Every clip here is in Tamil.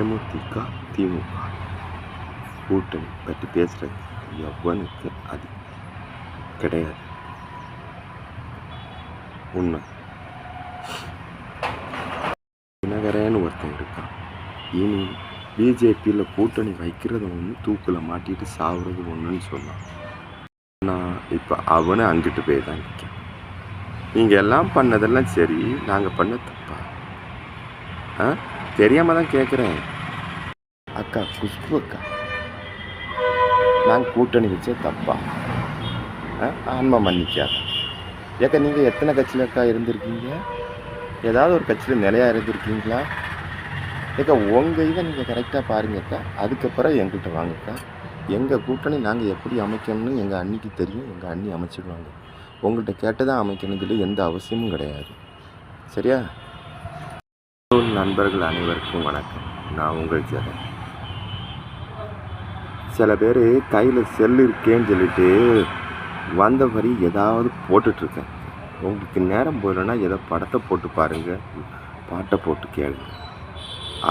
தேமுதிக திமுக கூட்டணி பற்றி பேசுறது எவனுக்கு அது கிடையாது. உண்மை. தினகரன்னு ஒருத்தன் இருக்கான். இனி பிஜேபியில் கூட்டணி வைக்கிறது ஒன்று, தூக்கில் மாட்டிட்டு சாவுறது ஒன்றுன்னு சொன்னான். நான் இப்போ அவனை அங்கிட்டு போய் தான் நிற்கேன். நீங்கள் எல்லாம் பண்ணதெல்லாம் சரி, நாங்கள் பண்ண தப்பா? தெரியாமல் தான் கேட்குறேன். அக்கா குஷ்பு அக்கா, நாங்கள் கூட்டணி வச்சே தப்பா? ஆன்மா மன்னிக்காத. ஏக்கா நீங்கள் எத்தனை கட்சியில் அக்கா இருந்திருக்கீங்க? ஏதாவது ஒரு கட்சியில் நிலையாக இருந்திருக்கீங்களா? ஏக்கா உங்கள் இதை நீங்கள் கரெக்டாக பாருங்கக்கா, அதுக்கப்புறம் எங்கள்கிட்ட வாங்கக்கா. எங்கள் கூட்டணி நாங்கள் எப்படி அமைக்கணும்னு எங்கள் அண்ணிக்கு தெரியும், எங்கள் அண்ணி அமைச்சிடுவாங்க. உங்கள்கிட்ட கேட்டு தான் அமைக்கணும் சொல்லி எந்த அவசியமும் கிடையாது. சரியா? நண்பர்கள் அனைவருக்கும் வணக்கம். நான் உங்கள் ஜெகன். சில பேர் கையில் செல் இருக்கேன்னு சொல்லிட்டு வந்த வரி ஏதாவது போட்டுட்ருக்கேன். உங்களுக்கு நேரம் போயிடலன்னா ஏதோ படத்தை போட்டு பாருங்கள், பாட்டை போட்டு கேளுங்க.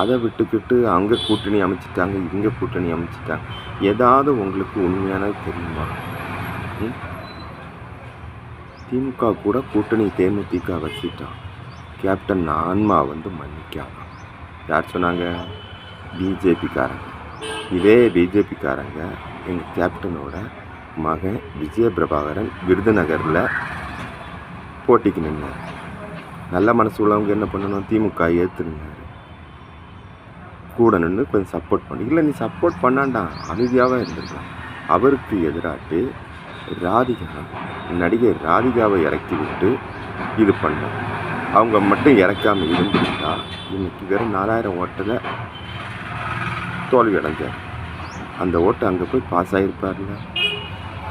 அதை விட்டுக்கிட்டு அங்கே கூட்டணி அமைச்சிட்டாங்க, இங்கே கூட்டணி அமைச்சிட்டாங்க. ஏதாவது உங்களுக்கு உண்மையானது தெரியுமா? திமுக கூட கூட்டணி தேமுதிக வச்சுட்டான். கேப்டன் ஆன்மா மன்னிக்காதான். யார் சொன்னாங்க? பிஜேபிக்காரங்க. இதே பிஜேபிக்காரங்க எங்கள் கேப்டனோட மகன் விஜய பிரபாகரன் விருதுநகரில் போட்டிக்கு நின்னார். நல்ல மனசு உள்ளவங்க என்ன பண்ணணும்? திமுக ஏற்றுனார். கூட நின்று கொஞ்சம் சப்போர்ட் பண்ணி, இல்லை நீ சப்போர்ட் பண்ணாண்டா, அமைதியாகவே இருந்திருக்கலாம். அவருக்கு எதிராட்டு நடிகை ராதிகாவை இறக்கி விட்டு இது பண்ணார். அவங்க மட்டும் இறக்காமல் இருந்திருந்தா இன்னைக்கு வெறும் 4000 ஓட்டில் தோல்வி அடைஞ்சார். அந்த ஓட்டு அங்கே போய் பாஸ் ஆகிருப்பார்ல.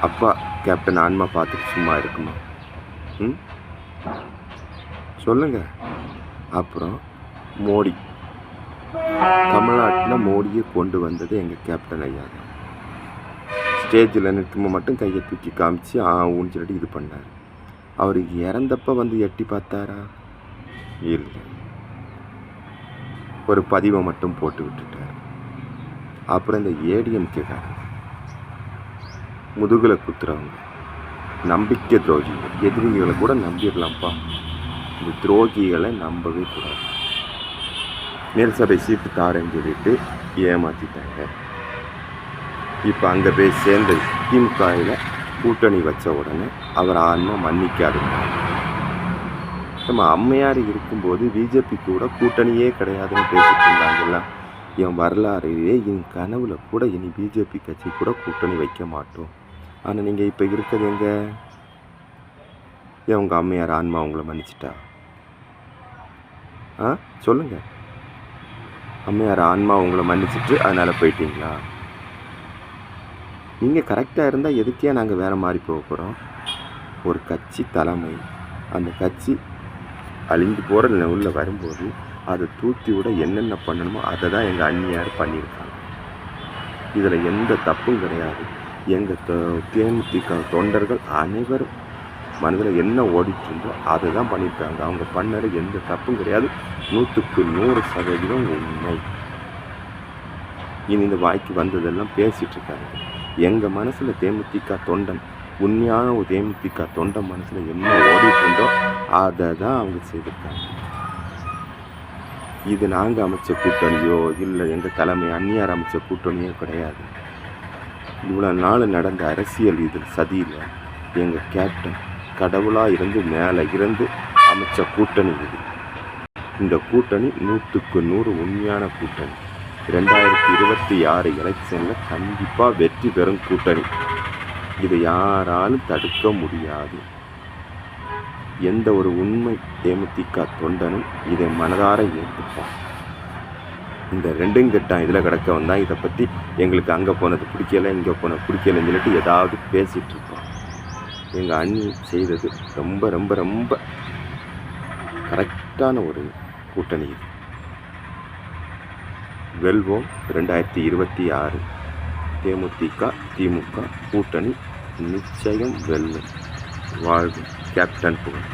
அப்பா கேப்டன் ஆன்மா பார்த்துட்டு சும்மா இருக்குமா? சொல்லுங்க. அப்புறம் மோடி, தமிழ்நாட்டில் மோடியை கொண்டு வந்தது எங்கள் கேப்டன் ஐயா தான். ஸ்டேஜில் நிற்கும் மட்டும் கையை தூக்கி காமிச்சு ஊன்னு சொல்லிட்டு இது பண்ணார். அவருக்கு இறந்தப்ப எட்டி பார்த்தாரா? இல்லை. ஒரு பதிவை மட்டும் போட்டு விட்டுட்டார். அப்புறம் இந்த ஏடிஎம்கேக்காரங்க, முதுகில் குத்துறவங்க, நம்பிக்கை துரோகிகள், எதிரிகளை கூட நம்பிடலாம்ப்பா, இந்த துரோகிகளை நம்பவே கூடாது. மேல் சபை சீட்டு தாரேன்னு சொல்லிட்டு ஏமாற்றிட்டாங்க. இப்போ அங்கே போய் சேர்ந்து திமுகவில் கூட்டணி வச்ச உடனே அவர் ஆன்மா மன்னிக்காதுங்க. நம்ம அம்மையார் இருக்கும்போது பிஜேபி கூட கூட்டணியே கிடையாதுன்னு பேசிட்டு இருந்தாங்கல்ல. என் வரலாறையே என் கனவுல கூட இனி பிஜேபி கட்சி கூட கூட்டணி வைக்க மாட்டோம். ஆனால் நீங்கள் இப்போ இருக்கிறது எங்கே? ஏன் உங்கள் அம்மையார் ஆன்மா உங்களை மன்னிச்சிட்டா? சொல்லுங்கள். அம்மையார் ஆன்மா உங்களை மன்னிச்சிட்டு அதனால் போயிட்டீங்களா? நீங்கள் கரெக்டாக இருந்தால் எதுக்கே நாங்கள் வேறு மாதிரி போக போகிறோம்? ஒரு கட்சி தலைமை, அந்த கட்சி அழிந்து போகிற லெவலில் வரும்போது அதை தூக்கி விட என்னென்ன பண்ணணுமோ அதை தான் எங்கள் அண்ணியார் பண்ணியிருக்காங்க. இதில் எந்த தப்பும் கிடையாது. எங்கள் தேமுதிக தொண்டர்கள் அனைவரும் மனதில் என்ன ஓடிட்டு இருந்தோ அதை தான் பண்ணியிருக்காங்க. அவங்க பண்ணது எந்த தப்பும் கிடையாது. 100% உண்மை. இனி இந்த வாய்க்கு வந்ததெல்லாம் பேசிகிட்டு இருக்காங்க. எங்கள் மனசில் தேமுதிக தொண்டன், உண்மையான ஒரு தேமுதிக தொண்டன் மனசில் என்ன ஓடிட்டு இருந்தோ அதை தான் அவங்க செய்திருக்காங்க. இது நாங்கள் அமைச்ச கூட்டணியோ இல்லை எங்கள் தலைமை அந்நியார் அமைச்ச கூட்டணியோ கிடையாது. இவ்வளோ நாள் நடந்த அரசியல் இதில் சதியில் எங்கள் கேப்டன் கடவுளாக இருந்து மேலே இருந்து அமைச்ச கூட்டணி இது. இந்த கூட்டணி 100% உண்மையான கூட்டணி. 2026 எலெக்ஷனில் கண்டிப்பாக வெற்றி பெறும் கூட்டணி. இதை யாராலும் தடுக்க முடியாது. எந்த ஒரு உண்மை தேமுதிக தொண்டனும் இதை மனதார ஏற்றுப்பான். இந்த ரெண்டும் கெட்டான் இதில் கிடக்க வந்தால் இதை பற்றி எங்களுக்கு அங்கே போனது பிடிக்கலை, இங்கே போனது பிடிக்கலைன்னு சொல்லிட்டு ஏதாவது பேசிகிட்டு இருப்பான். எங்கள் அண்ணி செய்தது ரொம்ப ரொம்ப ரொம்ப கரெக்டான ஒரு கூட்டணி இது. வெல்வோம் 2026. தேமுதிக திமுக கூட்டணி நிச்சயம் வெல்லும். வாழ்வு. கேப்டன் புகழ்.